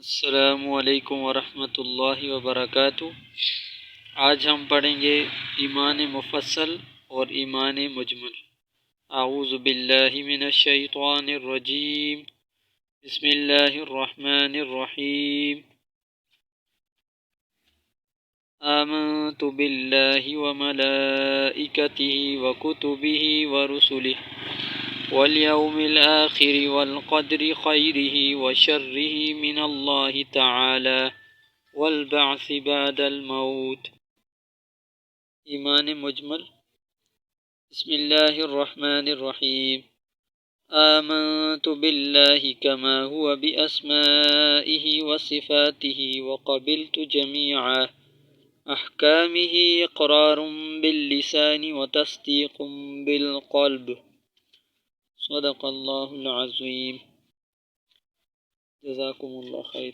السلام علیکم ورحمۃ اللہ وبرکاتہ۔ آج ہم پڑھیں گے ایمان مفصل اور ایمان مجمل۔ اعوذ باللہ من الشیطان الرجیم، بسم اللہ الرحمن الرحیم۔ آمنت باللہ وملائکتہ وکتبہ ورسلہ والیوم الآخر والقدر خیرہ وشرہ من اللہ تعالی والبعث بعد الموت۔ ایمان مجمل۔ بسم اللہ الرحمن الرحیم۔ آمنت باللہ کما هو بأسمائہ وصفاتہ وقبلت جمیع احکامہ اقرار باللسان وتصدیق بالقلب۔ صدق اللہ العظیم۔ جزاکم اللہ خیر۔